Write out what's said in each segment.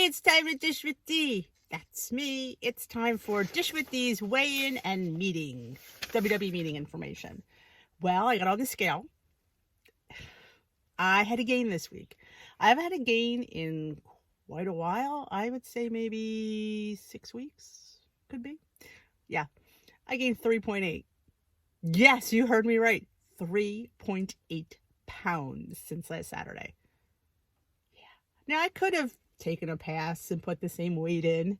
Hey, it's time to Dish with Dee. That's me. It's time for Dish with Dee's weigh-in and meeting. WWE meeting information. Well, I got on the scale. I had a gain this week. I haven't had a gain in quite a while. I would say maybe 6 weeks. Could be. Yeah. I gained 3.8. Yes, you heard me right. 3.8 pounds since last Saturday. Yeah. Now, I could have taken a pass and put the same weight in.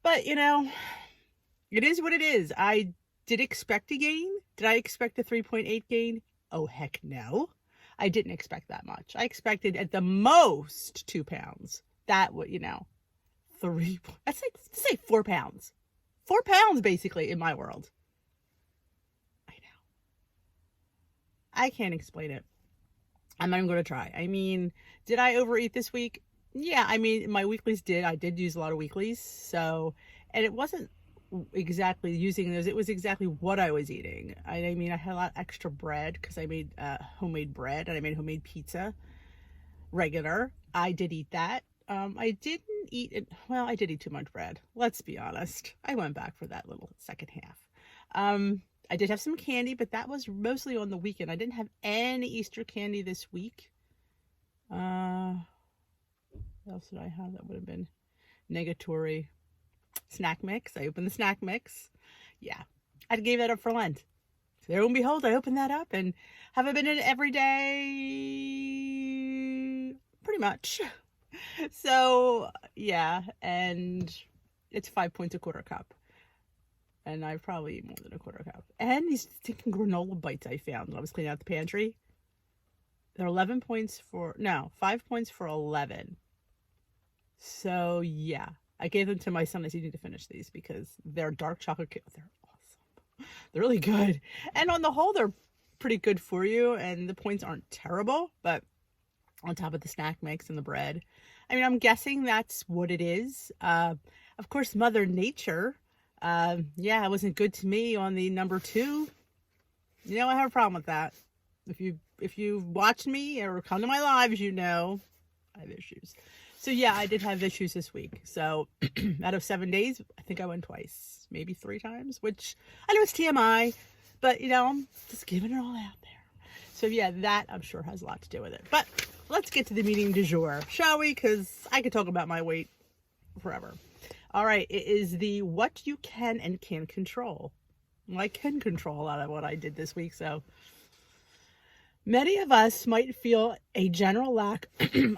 But, it is what it is. I did expect a gain. Did I expect a 3.8 gain? Oh, heck no. I didn't expect that much. I expected at the most 2 pounds. That would, that's like, say 4 pounds. 4 pounds, basically, in my world. I know. I can't explain it. I'm not even going to try. I mean, did I overeat this week? Yeah, I mean, my weeklies did. I did use a lot of weeklies. So, and it wasn't exactly using those. It was exactly what I was eating. I mean, I had a lot of extra bread because I made homemade bread and I made homemade pizza, regular. I did eat that. I didn't eat it. Well, I did eat too much bread. Let's be honest. I went back for that little second half. I did have some candy, but that was mostly on the weekend. I didn't have any Easter candy this week. What else did I have? That would have been negatory. Snack mix. I opened the snack mix. Yeah. I gave that up for Lent. So there and behold, I opened that up and have I been in it every day? Pretty much. So, yeah. And it's 5 points a quarter cup. And I probably eat more than a quarter cup. And these stinking granola bites I found when I was cleaning out the pantry. They're 5 points for 11. So, yeah. I gave them to my son. I said, you need to finish these because they're dark chocolate. They're awesome. They're really good. And on the whole, they're pretty good for you. And the points aren't terrible. But on top of the snack mix and the bread. I mean, I'm guessing that's what it is. Of course, Mother Nature. It wasn't good to me on the number 2. I have a problem with that. If you've watched me or come to my lives, I have issues. So yeah, I did have issues this week. So out of 7 days, I think I went twice, maybe 3 times, which I know it's TMI, but I'm just giving it all out there. So yeah, that I'm sure has a lot to do with it. But let's get to the meeting du jour, shall we? Because I could talk about my weight forever. All right, it is the what you can and can't control. Well, I can control a lot of what I did this week, so many of us might feel a general lack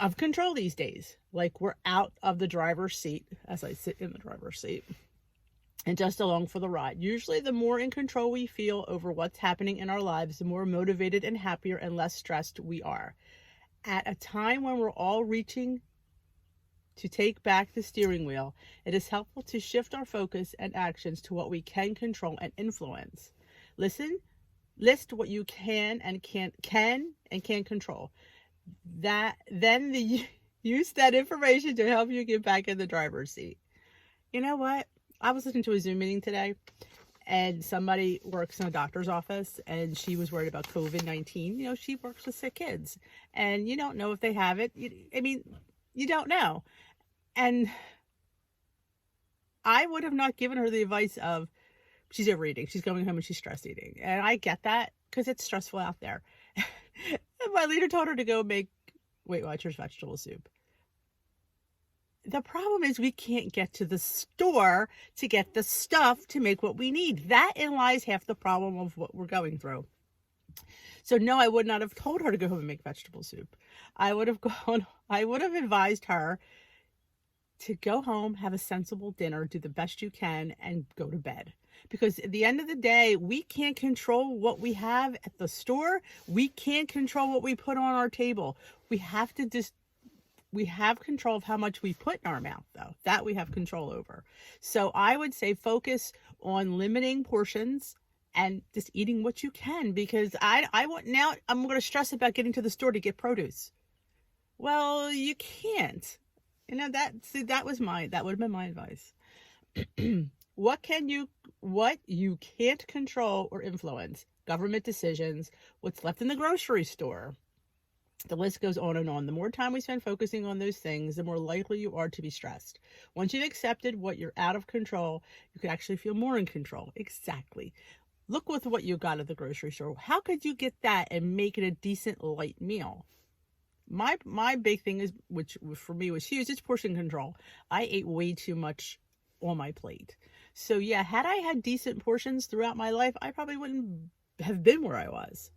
of control these days. Like we're out of the driver's seat as I sit in the driver's seat and just along for the ride. Usually the more in control we feel over what's happening in our lives, the more motivated and happier and less stressed we are. At a time when we're all reaching to take back the steering wheel, it is helpful to shift our focus and actions to what we can control and influence. List what you can and can't control. Use that information to help you get back in the driver's seat. You know what? I was listening to a Zoom meeting today, and somebody works in a doctor's office, and she was worried about COVID-19. She works with sick kids, and you don't know if they have it. You don't know. And I would have not given her the advice of, she's overeating, she's going home and she's stress eating. And I get that because it's stressful out there. And my leader told her to go make Weight Watchers vegetable soup. The problem is we can't get to the store to get the stuff to make what we need. That in lies half the problem of what we're going through. So no, I would not have told her to go home and make vegetable soup. I would have advised her to go home, have a sensible dinner, do the best you can, and go to bed. Because at the end of the day, we can't control what we have at the store. We can't control what we put on our table. We have control of how much we put in our mouth, though. That we have control over. So I would say focus on limiting portions and just eating what you can, because I'm going to stress about getting to the store to get produce. Well, you can't. That would have been my advice. What you can't control or influence: government decisions, what's left in the grocery store, The list goes on and on. The more time we spend focusing on those things, the more likely you are to be stressed. Once you've accepted what you're out of control, you can actually feel more in control. Exactly. Look with what you got at the grocery store. How could you get that and make it a decent light meal? My big thing is, which for me was huge, it's portion control. I ate way too much on my plate. So yeah, had I had decent portions throughout my life, I probably wouldn't have been where I was.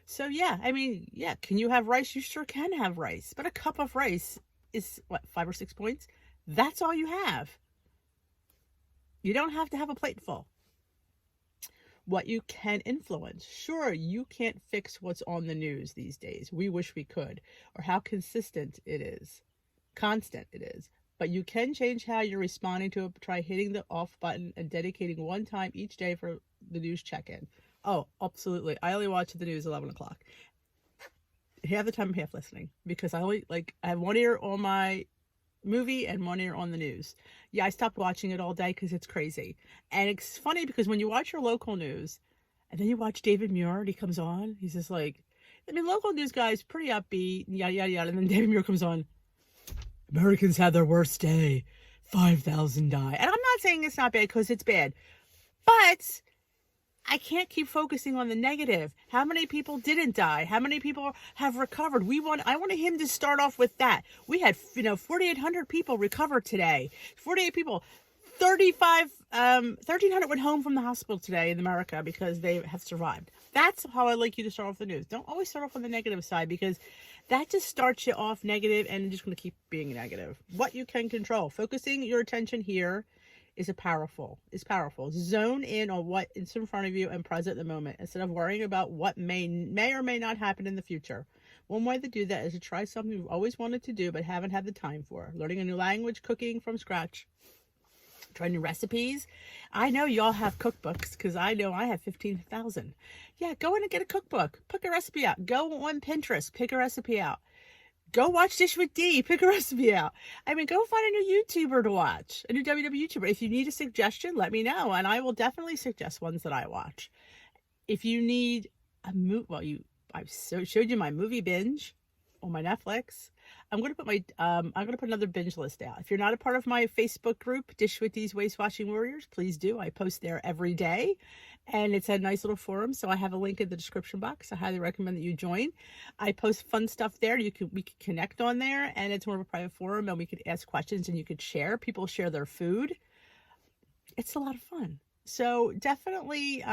So yeah, I mean, yeah, can you have rice? You sure can have rice. But a cup of rice is what, 5 or 6 points? That's all you have. You don't have to have a plate full. What you can influence. Sure, you can't fix what's on the news these days. We wish we could. Or how constant it is. But you can change how you're responding to it. Try hitting the off button and dedicating one time each day for the news check-in. Oh, absolutely. I only watch the news 11 o'clock. Half the time I'm half listening because I have one ear on my movie and one ear on the news. Yeah, I stopped watching it all day because it's crazy. And it's funny because when you watch your local news and then you watch David Muir and he comes on, he's just like, I mean, local news guy's pretty upbeat, yada, yada, yada. And then David Muir comes on, Americans had their worst day. 5,000 die. And I'm not saying it's not bad because it's bad. But I can't keep focusing on the negative. How many people didn't die? How many people have recovered? I wanted him to start off with that. We had, 4,800 people recover today. 48 people. 1,300 went home from the hospital today in America because they have survived. That's how I like you to start off the news. Don't always start off on the negative side because that just starts you off negative and you're just going to keep being negative. What you can control. Focusing your attention here is powerful. Zone in on what is in front of you and present at the moment instead of worrying about what may or may not happen in the future. One way to do that is to try something you've always wanted to do but haven't had the time for. Learning a new language, cooking from scratch, try new recipes. I know y'all have cookbooks because I know I have 15,000. Yeah, go in and get a cookbook. Pick a recipe out. Go on Pinterest. Pick a recipe out. Go watch Dish with D. Pick a recipe out. I mean, go find a new YouTuber to watch. A new WW YouTuber. If you need a suggestion, let me know. And I will definitely suggest ones that I watch. If you need a movie, well, I've showed you my movie binge on my Netflix. I'm going to put another binge list out. If you're not a part of my Facebook group, Dish with D's Waste Washing Warriors, please do. I post there every day. And it's a nice little forum, so I have a link in the description box. I highly recommend that you join. I post fun stuff there. We can connect on there, and it's more of a private forum, and we could ask questions, and you could share. People share their food. It's a lot of fun. So definitely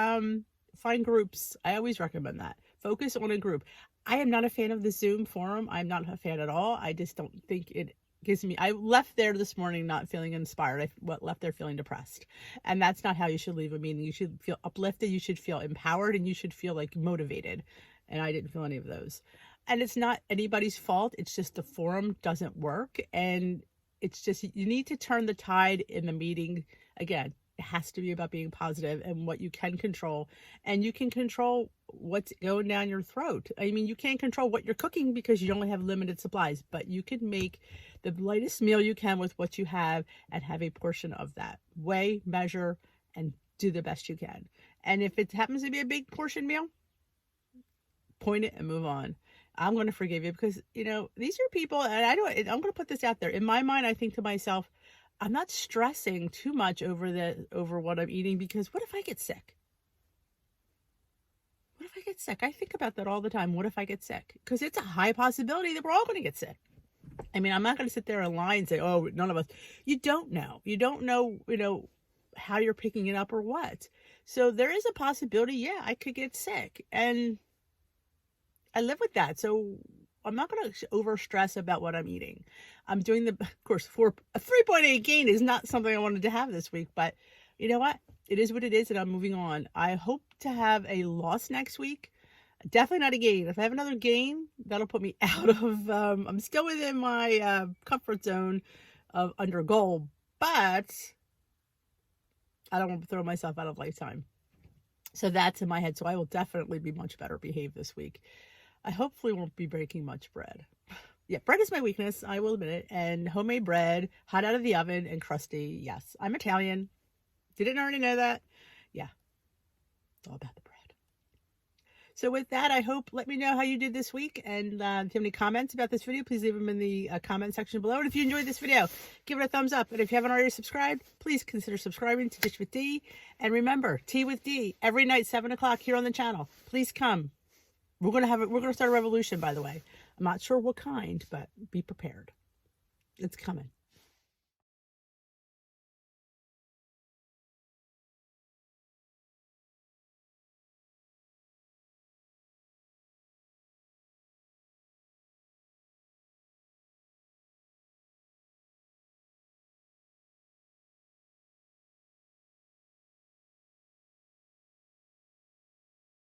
find groups. I always recommend that. Focus on a group. I am not a fan of the Zoom forum. I'm not a fan at all. I just don't think it gives me. I left there this morning not feeling inspired. I left there feeling depressed. And that's not how you should leave a meeting. You should feel uplifted. You should feel empowered. And you should feel like motivated. And I didn't feel any of those. And it's not anybody's fault. It's just the forum doesn't work. And it's just, you need to turn the tide in the meeting. Again, it has to be about being positive and what you can control. And you can control what's going down your throat. I mean, you can't control what you're cooking because you only have limited supplies, but you can make the lightest meal you can with what you have and have a portion of that. Weigh, measure, and do the best you can. And if it happens to be a big portion meal, point it and move on. I'm going to forgive you because, these are people, and I'm going to put this out there. In my mind, I think to myself, I'm not stressing too much over what I'm eating because what if I get sick? What if I get sick? I think about that all the time. What if I get sick? Because it's a high possibility that we're all going to get sick. I mean, I'm not going to sit there and lie and say, oh, none of us. You don't know. You don't know, how you're picking it up or what. So there is a possibility, yeah, I could get sick. And I live with that. So I'm not going to over stress about what I'm eating. I'm doing of course, a 3.8 gain is not something I wanted to have this week, but you know what? It is what it is, and I'm moving on. I hope to have a loss next week. Definitely not a gain. If I have another gain, that'll put me out of, I'm still within my comfort zone of under a goal, but I don't want to throw myself out of lifetime. So that's in my head. So I will definitely be much better behaved this week. I hopefully won't be breaking much bread. Yeah, bread is my weakness, I will admit it. And homemade bread, hot out of the oven and crusty. Yes, I'm Italian. Didn't already know that? Yeah, it's all about the bread. So with that, let me know how you did this week. And if you have any comments about this video, please leave them in the comment section below. And if you enjoyed this video, give it a thumbs up. And if you haven't already subscribed, please consider subscribing to Dish with D. And remember, Tea with D every night, 7 o'clock here on the channel. Please come. We're gonna start a revolution, by the way. I'm not sure what kind, but be prepared. It's coming.